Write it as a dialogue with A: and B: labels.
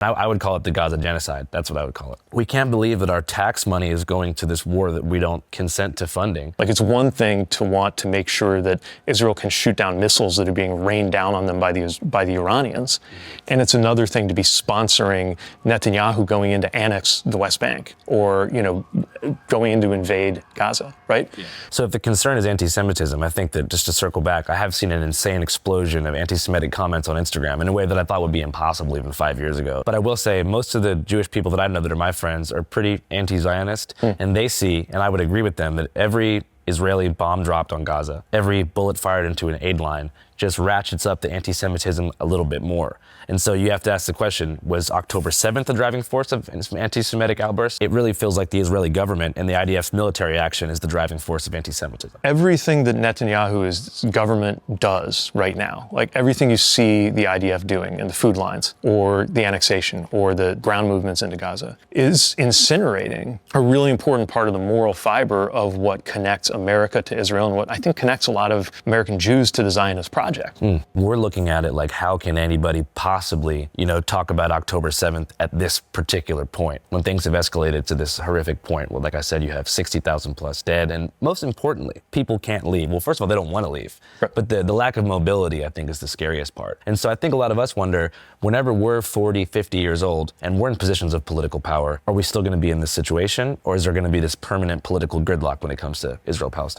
A: I would call it the Gaza genocide. That's what I would call it. We can't believe that our tax money is going to this war that we don't consent to funding.
B: Like, it's one thing to want to make sure that Israel can shoot down missiles that are being rained down on them by the Iranians. And it's another thing to be sponsoring Netanyahu going in to annex the West Bank or, going in to invade Gaza, right?
A: Yeah. So if the concern is anti-Semitism, I think that, just to circle back, I have seen an insane explosion of anti-Semitic comments on Instagram in a way that I thought would be impossible even 5 years ago. But I will say most of the Jewish people that I know that are my friends are pretty anti-Zionist, and they see, and I would agree with them, that every Israeli bomb dropped on Gaza, every bullet fired into an aid line just ratchets up the anti-Semitism a little bit more. And so you have to ask the question, was October 7th the driving force of anti-Semitic outbursts? It really feels like the Israeli government and the IDF's military action is the driving force of anti-Semitism.
B: Everything that Netanyahu's government does right now, like everything you see the IDF doing in the food lines or the annexation or the ground movements into Gaza, is incinerating a really important part of the moral fiber of what connects America to Israel and what I think connects a lot of American Jews to the Zionist project.
A: We're looking at it like, how can anybody possibly, talk about October 7th at this particular point when things have escalated to this horrific point where, like I said, you have 60,000 plus dead. And most importantly, people can't leave. Well, first of all, they don't want to leave. Right. But the lack of mobility, I think, is the scariest part. And so I think a lot of us wonder, whenever we're 40, 50 years old and we're in positions of political power, are we still going to be in this situation? Or is there going to be this permanent political gridlock when it comes to Israel-Palestine?